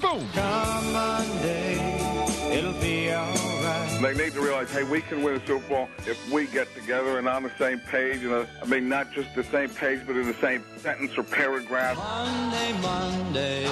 Boom. Come Monday, it'll be all right. They need to realize, hey, we can win a Super Bowl if we get together and on the same page. Not just the same page, but in the same sentence or paragraph. Monday,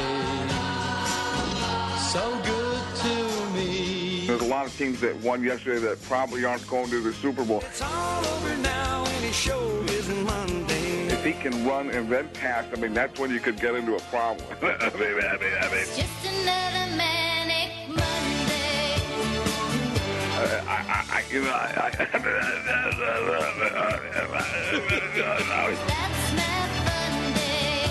so good to me. There's a lot of teams that won yesterday that probably aren't going to the Super Bowl. It's all over now, and his show is Monday. If he can run and then pass, that's when you could get into a problem. It's just another manic Monday. That's my Monday.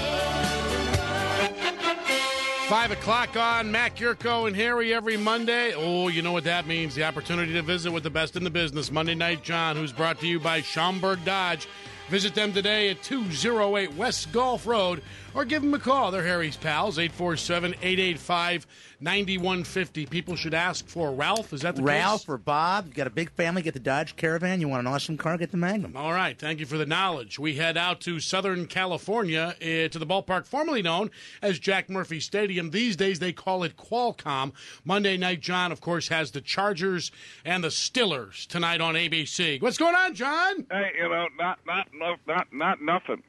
5 o'clock on Mac, Jurko, and Harry every Monday. Oh, you know what that means. The opportunity to visit with the best in the business. Monday Night John, who's brought to you by Schaumburg Dodge. Visit them today at 208 West Gulf Road or give them a call. They're Harry's pals, 847-885-9150. People should ask for Ralph. Is that the case? Ralph or Bob. You got a big family, get the Dodge Caravan. You want an awesome car, get the Magnum. All right. Thank you for the knowledge. We head out to Southern California to the ballpark formerly known as Jack Murphy Stadium. These days they call it Qualcomm. Monday Night John, of course, has the Chargers and the Stillers tonight on ABC. What's going on, John? Hey, not nothing.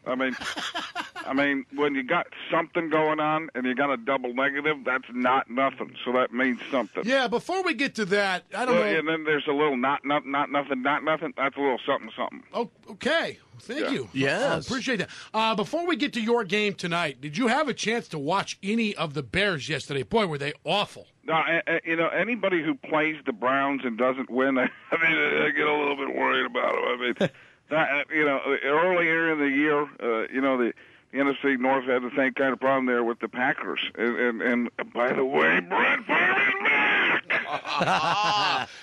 When you got something going on and you got a double negative, that's not nothing. So that means something. Yeah, before we get to that, I don't know. And then there's a little not nothing. That's a little something. Oh, okay. Thank you. Yes. Appreciate that. Before we get to your game tonight, did you have a chance to watch any of the Bears yesterday? Boy, were they awful. No, anybody who plays the Browns and doesn't win, I get a little bit worried about them. Earlier in the year, the NFC North had the same kind of problem there with the Packers. And by the way, Brett Favre is back!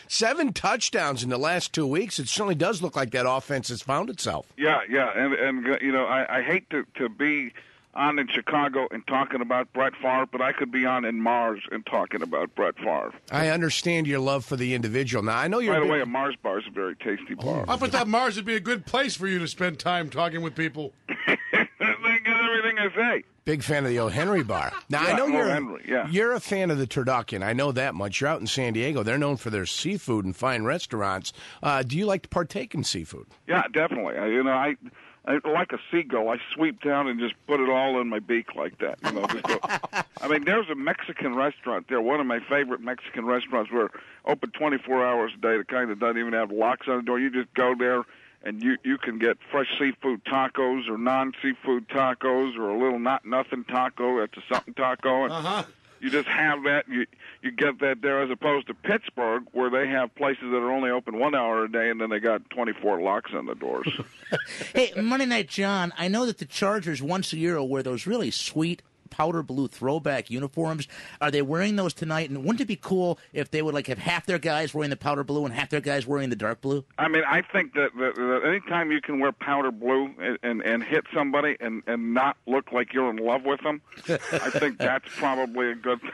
7 touchdowns in the last 2 weeks. It certainly does look like that offense has found itself. Yeah, and I hate to be on in Chicago and talking about Brett Favre, but I could be on in Mars and talking about Brett Favre. I understand your love for the individual. Now, I know you're... By the way, a Mars bar is a very tasty bar. I thought that Mars would be a good place for you to spend time talking with people. They get everything I say. Big fan of the O. Henry bar. Now, Yeah, I know Henry, you're a fan of the turducken. I know that much. You're out in San Diego. They're known for their seafood and fine restaurants. Do you like to partake in seafood? Yeah, definitely. I like a seagull. I sweep down and just put it all in my beak like that. There's a Mexican restaurant there. One of my favorite Mexican restaurants. We're open 24 hours a day. The kind that doesn't even have locks on the door. You just go there and you can get fresh seafood tacos or non-seafood tacos or a little not nothing taco. That's a something taco. And you just have that. You get that there, as opposed to Pittsburgh, where they have places that are only open 1 hour a day, and then they got 24 locks on the doors. Hey, Monday Night John, I know that the Chargers once a year will wear those really sweet powder blue throwback uniforms. Are they wearing those tonight? And wouldn't it be cool if they would have half their guys wearing the powder blue and half their guys wearing the dark blue? I think that any time you can wear powder blue and hit somebody and not look like you're in love with them, I think that's probably a good thing.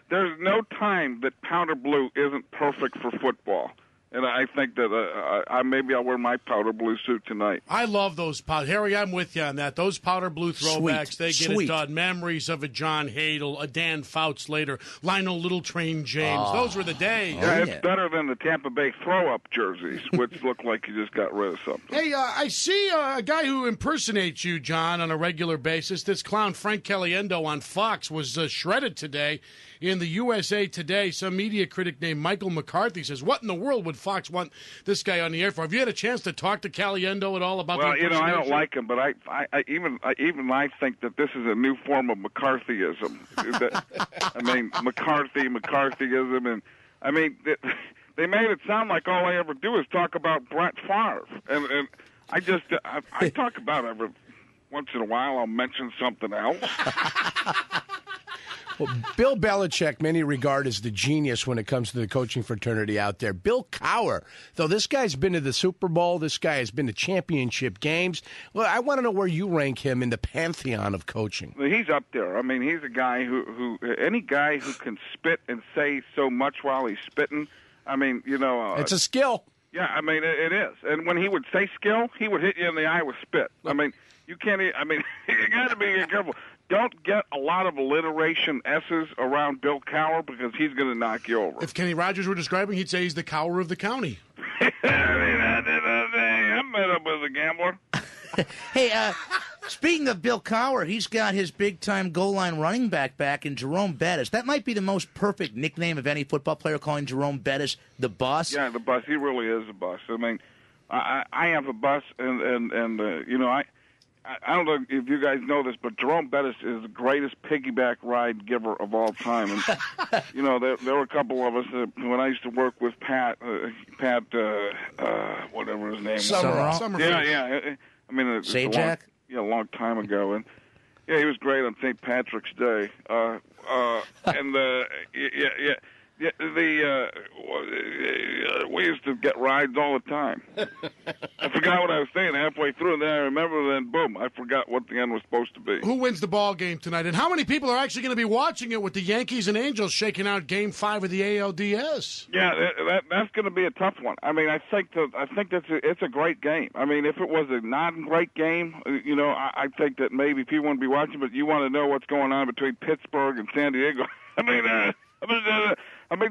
There's no time that powder blue isn't perfect for football. And I think that maybe I'll wear my powder blue suit tonight. I love those powder. Harry, I'm with you on that. Those powder blue throwbacks, they get it done. Memories of a John Hadel, a Dan Fouts later, Lionel Little Train James. Those were the days. Yeah, it's better than the Tampa Bay throw-up jerseys, which look like you just got rid of something. Hey, I see a guy who impersonates you, John, on a regular basis. This clown Frank Caliendo on Fox was shredded today in the USA Today. Some media critic named Michael McCarthy says, what in the world would Fox want this guy on the air for? Have you had a chance to talk to Caliendo at all about the impersonation? I don't like him, but I think that this is a new form of McCarthyism. McCarthyism, and they made it sound like all I ever do is talk about Brett Favre, and I talk about every once in a while. I'll mention something else. Well, Bill Belichick, many regard as the genius when it comes to the coaching fraternity out there. Bill Cowher, though this guy's been to the Super Bowl, this guy has been to championship games. Well, I want to know where you rank him in the pantheon of coaching. He's up there. He's a guy who any guy who can spit and say so much while he's spitting. It's a skill. Yeah, it is. And when he would say skill, he would hit you in the eye with spit. You can't. You got to be careful. don't get a lot of alliteration S's around Bill Cowher because he's going to knock you over. If Kenny Rogers were describing, he'd say he's the Cowher of the county. I'm met up as a gambler. Hey, speaking of Bill Cowher, he's got his big-time goal line running back in Jerome Bettis. That might be the most perfect nickname of any football player, calling Jerome Bettis the Bus. Yeah, the Bus. He really is a Bus. I mean, I have a Bus, and you know, I don't know if you guys know this, but Jerome Bettis is the greatest piggyback ride giver of all time. And you know, there were a couple of us when I used to work with Pat, whatever his name was. Summerall. Yeah. I mean, Sajak? A long time ago, and yeah, he was great on St. Patrick's Day. We used to get rides all the time. I forgot what I was saying halfway through, and then I remember, then boom, I forgot what the end was supposed to be. Who wins the ball game tonight, and how many people are actually going to be watching it with the Yankees and Angels shaking out Game 5 of the ALDS? Yeah, that's going to be a tough one. I mean, I think it's a great game. I mean, if it was a not-great game, you know, I think that maybe people wouldn't be watching, but you want to know what's going on between Pittsburgh and San Diego. I mean,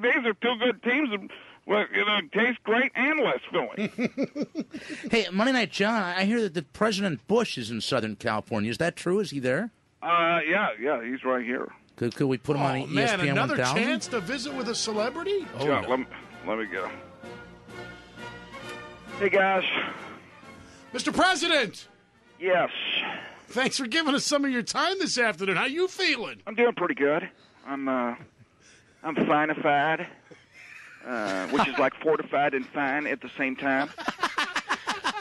these are two good teams. Well, you know, taste great and less filling. Hey, Monday Night John, I hear that President Bush is in Southern California. Is that true? Is he there? Yeah, he's right here. Could we put him on ESPN 1000? Man, another chance to visit with a celebrity? Oh, yeah, no. let me get him. Hey, guys. Mr. President! Yes. Thanks for giving us some of your time this afternoon. How you feeling? I'm doing pretty good. I'm fine-ified, which is like fortified and fine at the same time.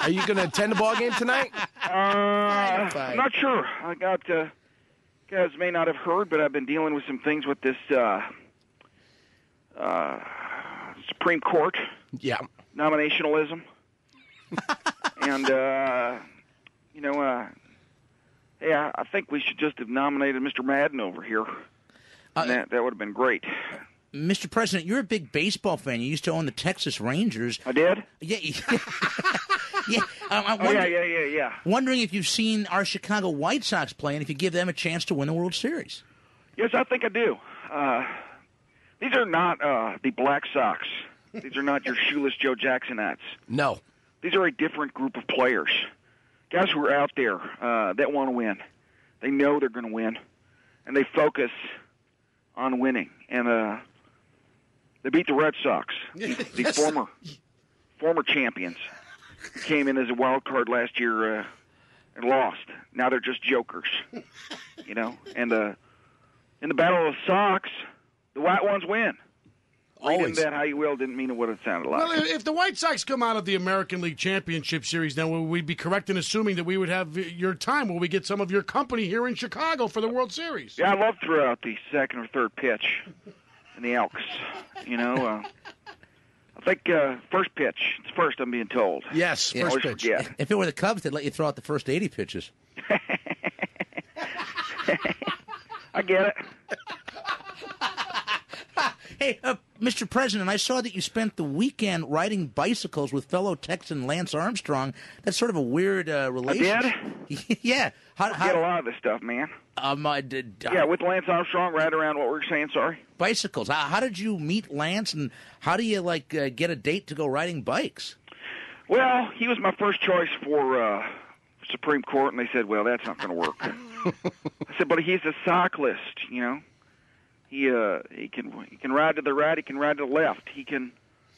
Are you going to attend the ball game tonight? I'm not sure. I got, guys may not have heard, but I've been dealing with some things with this Supreme Court. Yeah. Nominationalism. And, you know, hey, I think we should just have nominated Mr. Madden over here. That would have been great. Mr. President, you're a big baseball fan. You used to own the Texas Rangers. I did? Yeah. Yeah. Wondering if you've seen our Chicago White Sox play and if you give them a chance to win the World Series. Yes, I think I do. These are not the Black Sox. These are not your shoeless Joe Jacksonites. No. These are a different group of players. Guys who are out there that want to win. They know they're going to win, and they focus on winning. And they beat the Red Sox, the former champions. Came in as a wild card last year and lost. Now they're just jokers, you know. And in the Battle of the Sox, the white ones win. Reading that how you will didn't mean what it sounded like. Well, if the White Sox come out of the American League Championship Series, then will we be correct in assuming that we would have your time? Will we get some of your company here in Chicago for the World Series? Yeah, I love to throw out the second or third pitch in the Elks. You know, I think first pitch. It's first, I'm being told. Yes, first pitch. Forget. If it were the Cubs, they'd let you throw out the first 80 pitches. I get it. Hey, Mr. President, I saw that you spent the weekend riding bicycles with fellow Texan Lance Armstrong. That's sort of a weird relationship. I did? Yeah. I get a lot of this stuff, man. Yeah, with Lance Armstrong, right around what we were saying, sorry. Bicycles. How did you meet Lance, and how do you, get a date to go riding bikes? Well, he was my first choice for Supreme Court, and they said, well, that's not going to work. I said, but he's a cyclist, you know. He can ride to the right, he can ride to the left, he can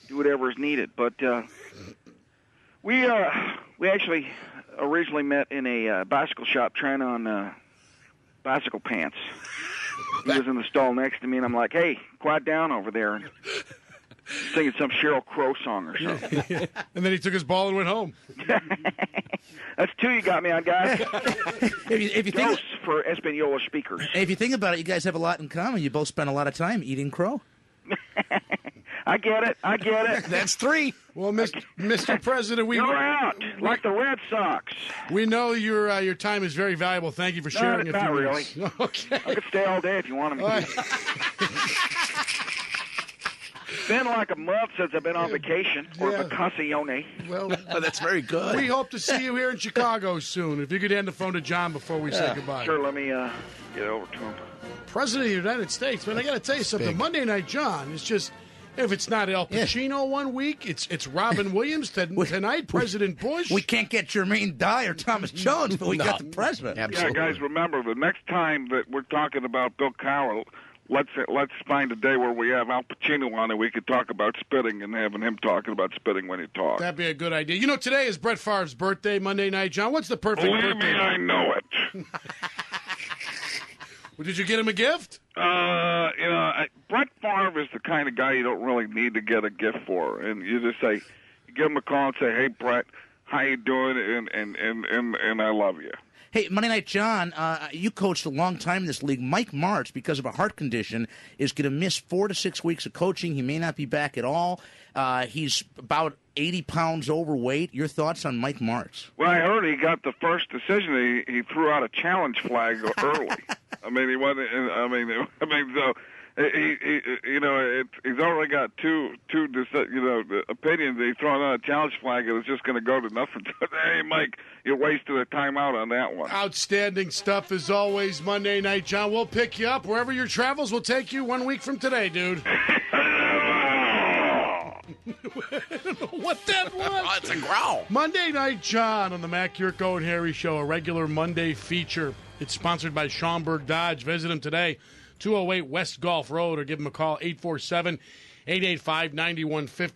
do whatever is needed. But we actually originally met in a bicycle shop trying on bicycle pants. He was in the stall next to me, and I'm like, "Hey, quiet down over there," and singing some Sheryl Crow song or something. And then he took his ball and went home. That's two you got me on, guys. If you think for Espanola speakers. If you think about it, you guys have a lot in common. You both spend a lot of time eating crow. I get it. That's three. Well, Mr. President, You're out, like the Red Sox. We know your time is very valuable. Thank you for sharing it. Not really. Okay. I could stay all day if you wanted me to. been like a month since I've been on vacation or Yeah. vacazione. Well, That's very good. we hope to see you here in Chicago soon. If you could hand the phone to John before we say goodbye. Sure, let me get over to him. President of the United States, man, I got to tell you something. big. Monday Night John is just, if it's not Al Pacino one week, it's Robin Williams. Tonight, President Bush. We can't get Jermaine Dye or Thomas Jones, but we got the president. Yeah, Absolutely. guys, remember, the next time that we're talking about Bill Cowher, let's find a day where we have Al Pacino on and we could talk about spitting and having him talking about spitting when he talks. That'd be a good idea. You know, today is Brett Favre's birthday, Monday Night, John. What's the perfect Believe birthday? me, I know it. Well, did you get him a gift? Brett Favre is the kind of guy you don't really need to get a gift for, and you just say, you give him a call and say, "Hey, Brett, how you doing?" And I love you. Hey, Monday Night John, you coached a long time in this league. Mike Martz, because of a heart condition, is going to miss 4 to 6 weeks of coaching. He may not be back at all. He's about 80 pounds overweight. Your thoughts on Mike Martz? Well, I heard he got the first decision. He threw out a challenge flag early. I mean, he wasn't. So he's already got two opinions. He thrown out a challenge flag, and it's just going to go to nothing. Hey, Mike, you wasted a timeout on that one. Outstanding stuff as always, Monday Night, John. We'll pick you up wherever your travels will take you 1 week from today, dude. I don't know what that was. It's a growl. Monday Night John on the Mac, Jurko, and Harry Show, a regular Monday feature. It's sponsored by Schaumburg Dodge. Visit them today, 208 West Gulf Road, or give them a call, 847-885-9150.